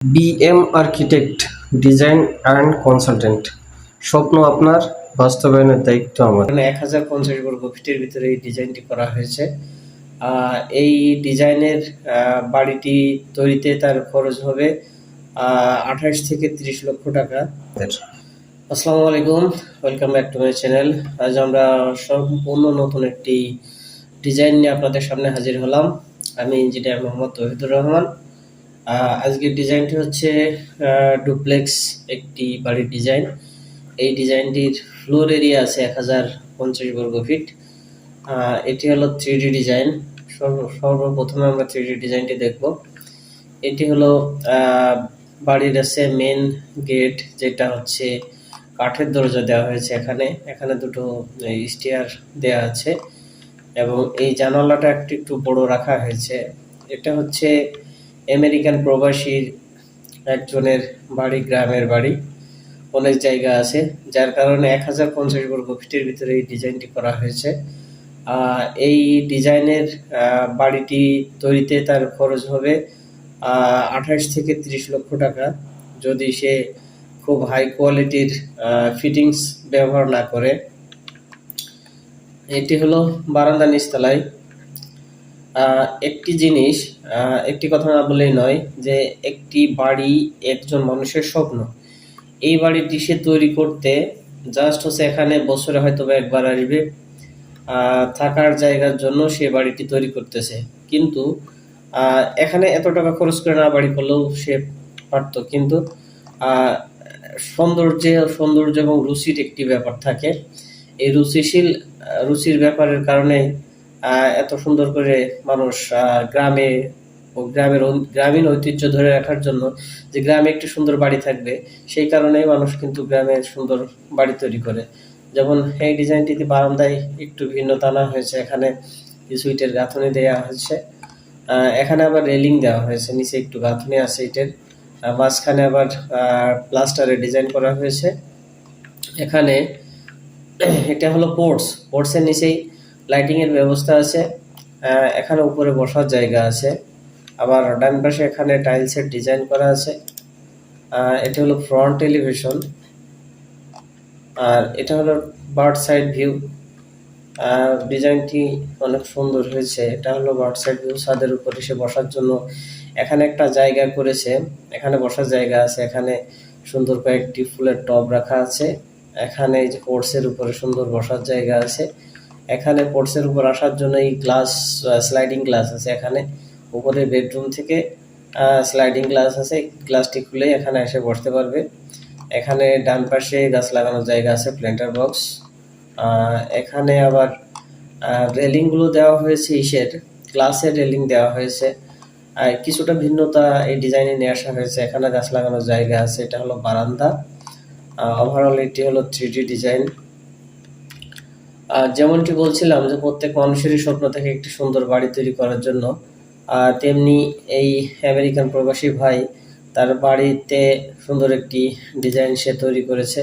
BM architect, design and consultant. স্বপ্ন আপনার, বাস্তবায়নের দায়িত্ব আমার। এখানে 1050 বর্গ ফিটের ভিতরে এই ডিজাইনটি করা হয়েছে। এই ডিজাইনের বাড়িটি তৈরিতে তার খরচ হবে 28 থেকে 30 লক্ষ টাকা। আসসালামু আলাইকুম, welcome back to my channel. আজ আমরা সম্পূর্ণ নতুন একটি ডিজাইন নিয়ে আপনাদের সামনে হাজির হলাম। আমি ইঞ্জিনিয়ার মোহাম্মদ তৌহিদুর রহমান। আজকের ডিজাইনটি হচ্ছে ডুপ্লেক্স একটি বাড়ির ডিজাইন। এই ডিজাইনটির ফ্লোর এরিয়া আছে 1050 বর্গ ফিট। এটি হলো 3D ডিজাইন। সর্বপ্রথমে আমরা 3D ডিজাইনটি দেখব। এটি হলো বাড়ির আছে মেন গেট, যেটা হচ্ছে কাঠের দরজা দেওয়া হয়েছে। এখানে দুটো স্টেয়ার দেওয়া আছে এবং এই জানালাটা একটু বড় রাখা হয়েছে। এটা হচ্ছে আমেরিকান প্রবাসীর একজনের বাড়ি, গ্রামের বাড়ি, অনেক জায়গা আছে, যার কারণে 1050 বর্গ ফিটের ভিতরে এই ডিজাইনটি করা হয়েছে। এই ডিজাইনের বাড়িটি তৈরিতে তার খরচ হবে 28 থেকে 30 লক্ষ টাকা, যদি সে খুব হাই কোয়ালিটির ফিটিংস ব্যবহার না করে। এটি হলো বারান্দা নিচতলায়। একটি জিনিস, একটি কথা না বলেই নয় যে একটি বাড়ি একজন মানুষের স্বপ্ন। এই বাড়িটি সে তৈরি করতে জাস্ট হচ্ছে এখানে বছরে হয়তো একবার আসবে, থাকার জায়গার জন্য সে বাড়িটি তৈরি করতেছে। কিন্তু এখানে এত টাকা খরচ করে না বাড়ি করলেও সে পারত, কিন্তু সৌন্দর্য এবং রুচির একটি ব্যাপার থাকে। এই রুচির ব্যাপারের কারণে এত সুন্দর করে মানুষ গ্রামীণ ঐতিহ্য ধরে রাখার জন্য, যে গ্রামে একটি সুন্দর বাড়ি থাকবে, সেই কারণেই মানুষ কিন্তু গ্রামে সুন্দর বাড়ি তৈরি করে। যেমন এই ডিজাইনটিতে বারান্দায় একটু ভিন্নতা আনা হয়েছে। এখানে কিছু ইটের গাঁথনি দেওয়া হয়েছে, এখানে আবার রেলিং দেওয়া হয়েছে, নিচে একটু গাঁথনি আছে ইটের, মাঝখানে আবার প্লাস্টারের ডিজাইন করা হয়েছে। এখানে এটা হলো পোর্টসের নিচেই লাইটিং এর ব্যবস্থা আছে। এখানে উপরে বসার জায়গা আছে। আবার ডান পাশে এখানে টাইলসের ডিজাইন করা আছে। এটা হলো ফ্রন্ট এলিভেশন, আর এটা হলো বার্ড সাইড ভিউ। ডিজাইনটি অনেক সুন্দর হয়েছে। এটা হলো বার্ড সাইড ভিউ, ছাদের উপরে এসে বসার জন্য এখানে একটা জায়গা করেছে, এখানে বসার জায়গা আছে। এখানে সুন্দর কয়েকটি ফুলের টব রাখা আছে। এখানে এই যে পোর্টসের উপরে সুন্দর বসার জায়গা আছে। এখানে পোর্টসের উপর আসার জন্য এই স্লাইডিং গ্লাস আছে। এখানে উপরে বেডরুম থেকে স্লাইডিং গ্লাস আছে, গ্লাসটি খুলে এখানে এসে বসতে পারবে। এখানে ডান পাশে গাছ লাগানোর জায়গা আছে, প্ল্যান্টার বক্স। এখানে আবার রেলিংগুলো দেওয়া হয়েছে, গ্লাসের রেলিং দেওয়া হয়েছে। কিছুটা ভিন্নতা এই ডিজাইনে নিয়ে আসা হয়েছে। এখানে গাছ লাগানোর জায়গা আছে। এটা হলো বারান্দা। ওভারঅল এটি হলো 3D ডিজাইন। যেমনটি বলছিলাম যে প্রত্যেক মানুষেরই স্বপ্ন থাকে একটি সুন্দর বাড়ি তৈরি করার জন্য, তেমনি এই আমেরিকান প্রবাসী ভাই তার বাড়িতে সুন্দর একটি ডিজাইন সে তৈরি করেছে।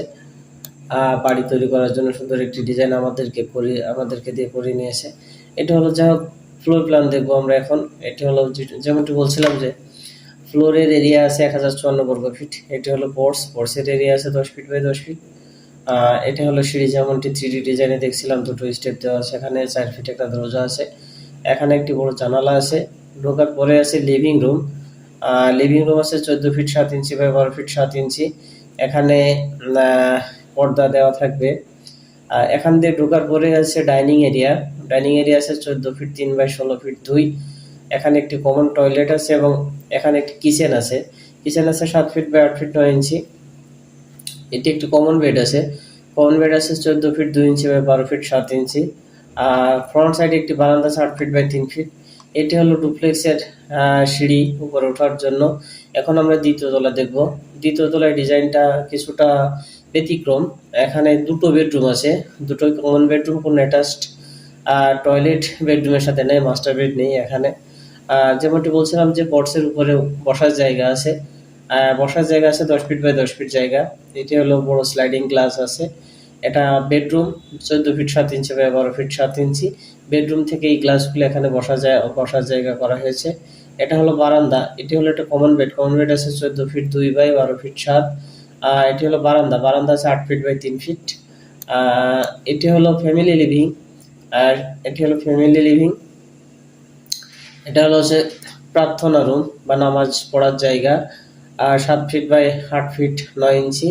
বাড়ি তৈরি করার জন্য সুন্দর একটি ডিজাইন আমাদেরকে দিয়ে করে নিয়েছে। এটা হলো যা হোক ফ্লোর প্ল্যান দেখবো আমরা এখন। এটি হলো যেমনটি বলছিলাম যে ফ্লোরের এরিয়া আছে 1054 বর্গ ফিট। এটি হলো পোর্টসের এরিয়া আছে 10 ফিট বাই 10 ফিট। এটা হলো সিঁড়ি, যেমনটি 3D ডিজাইনে দেখছিলাম, দুটো স্টেপ দেওয়া আছে। এখানে 4 ফিট একটা দরজা আছে। এখানে একটি বড় জানালা আছে। ঢোকার পরে আছে লিভিং রুম। আছে 14 ফিট 7 ইঞ্চি বাই 12 ফিট 7 ইঞ্চি। এখানে পর্দা দেওয়া থাকবে। এখান দিয়ে ঢোকার পরে আছে ডাইনিং এরিয়া আছে 14 ফিট 3 বাই 16 ফিট 2। এখানে একটি কমন টয়লেট আছে এবং এখানে একটি কিচেন আছে 7 ফিট বাই 8 ফিট 9 ইঞ্চি। এটি একটি কমন বেড আছে 14 feet 2 inch by 12 feet 7 inch. Front সাইডে একটি বারান্দা আছে 8 ফিট বাই 3 ফিট। এটি হলো ডুপ্লেক্সের সিঁড়ি উপরে ওঠার জন্য। এখন আমরা দ্বিতীয় তলা দেখব। দ্বিতীয় তলায় ডিজাইনটা কিছুটা ব্যতিক্রম। এখানে দুটো বেডরুম আছে, দুটোই কমন বেডরুম, কোনো অ্যাটাচড টয়লেট বেডরুমের সাথে নেই, মাস্টার বেড নেই এখানে। যেমনটি বলছিলাম যে পটসের উপরে বসার জায়গা আছে। 10 ফিট বাই 10 ফিট জায়গা। এটি হলো বড় স্লাইডিং গ্লাস আছে। এটা bedroom 14 feet 7 inch by 12 feet 7 inch. Bedroom থেকে এই গ্লাসগুলো এখানে বসার জায়গা করা হয়েছে। এটা হলো বারান্দা, এটি হলো একটা কমন বেড আছে 14 ফিট 2 বাই 12 ফিট 7। এটি হলো বারান্দা আছে 8 ফিট বাই 3 ফিট। এটি হলো ফ্যামিলি লিভিং, আর এটি হলো ফ্যামিলি লিভিং। এটা হলো হচ্ছে প্রার্থনা রুম বা নামাজ পড়ার জায়গা, 7 ফিট বাই 8 ফিট 9 ইঞ্চি।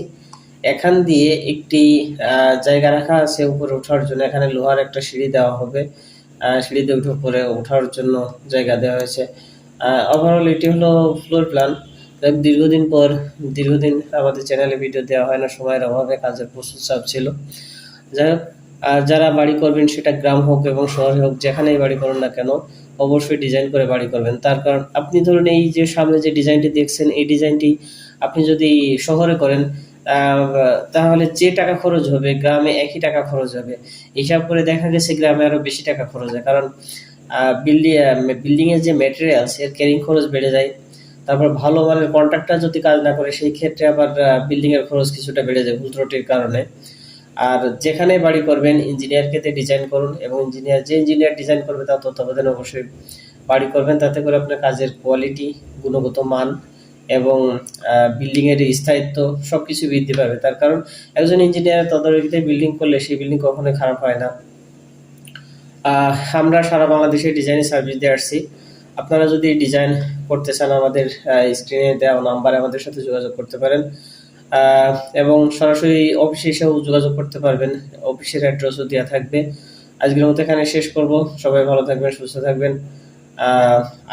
এখান দিয়ে একটি জায়গা রাখা আছে উপরে ওঠার জন্য, এখানে লোহার একটা সিঁড়ি দেওয়া হবে, সিঁড়িতে উঠে উপরে ওঠার জন্য জায়গা দেওয়া হয়েছে। ওভারঅল এটি হলো ফ্লোর প্ল্যান। দীর্ঘদিন আমাদের চ্যানেলে ভিডিও দেওয়া হয় না, সময়ের অভাবে, কাজের প্রচুর চাপ ছিল। যাই হোক, আর যারা বাড়ি করবেন সেটা গ্রাম হোক এবং শহরে হোক, যেখানেই বাড়ি করুন না কেন অবশ্যই ডিজাইন করে বাড়ি করবেন। তার কারণ আপনি ধরুন এই যে সামনে যে ডিজাইনটি দেখছেন, এই ডিজাইনটি আপনি যদি শহরে করেন তাহলে যে টাকা খরচ হবে গ্রামে একই টাকা খরচ হবে। হিসাব করে দেখা গেছে গ্রামে আরো বেশি টাকা খরচ হয়, কারণ বিল্ডিং এর যে ম্যাটেরিয়ালস এর ক্যারিং খরচ বেড়ে যায়। তারপর ভালো মানের কন্ট্রাক্টর যদি কাজ না করে সেই ক্ষেত্রে আবার বিল্ডিং এর খরচ কিছুটা বেড়ে যায় ভুল ত্রুটির কারণে। আর যেখানে বাড়ি করবেন ইঞ্জিনিয়ারকে দিয়ে ডিজাইন করুন, এবং যে ইঞ্জিনিয়ার ডিজাইন করবে তার তত্ত্বাবধানে অবশ্যই বাড়ি করবেন। তাতে করে আপনার কাজের কোয়ালিটি, গুণগত মান এবং বিল্ডিং এর স্থায়িত্ব সবকিছু বৃদ্ধি পাবে। তার কারণ একজন ইঞ্জিনিয়ারের তদারকিতে বিল্ডিং করলে সেই বিল্ডিং কখনোই খারাপ হয় না। আমরা সারা বাংলাদেশে ডিজাইনের সার্ভিস দিয়ে আসছি। আপনারা যদি ডিজাইন করতে চান আমাদের স্ক্রিনে দেওয়া নাম্বারে আমাদের সাথে যোগাযোগ করতে পারেন, এবং সরাসরি অফিসে এসেও যোগাযোগ করতে পারবেন, অফিসের অ্যাড্রেসও দেওয়া থাকবে। আজকের মতো এখানে শেষ করব। সবাই ভালো থাকবেন, সুস্থ থাকবেন,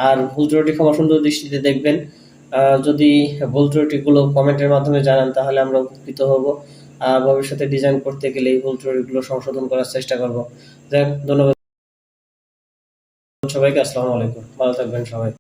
আর ভুল ত্রুটি ক্ষমা সুন্দর দৃষ্টিতে দেখবেন। যদি ভুল ত্রুটিগুলো কমেন্টের মাধ্যমে জানান তাহলে আমরা উপকৃত হব। ভবিষ্যতে ডিজাইন করতে গেলে এই ভুল ত্রুটিগুলো সংশোধন করার চেষ্টা করব। যাই হোক, ধন্যবাদ সবাইকে। আসসালামু আলাইকুম, ভালো থাকবেন সবাই।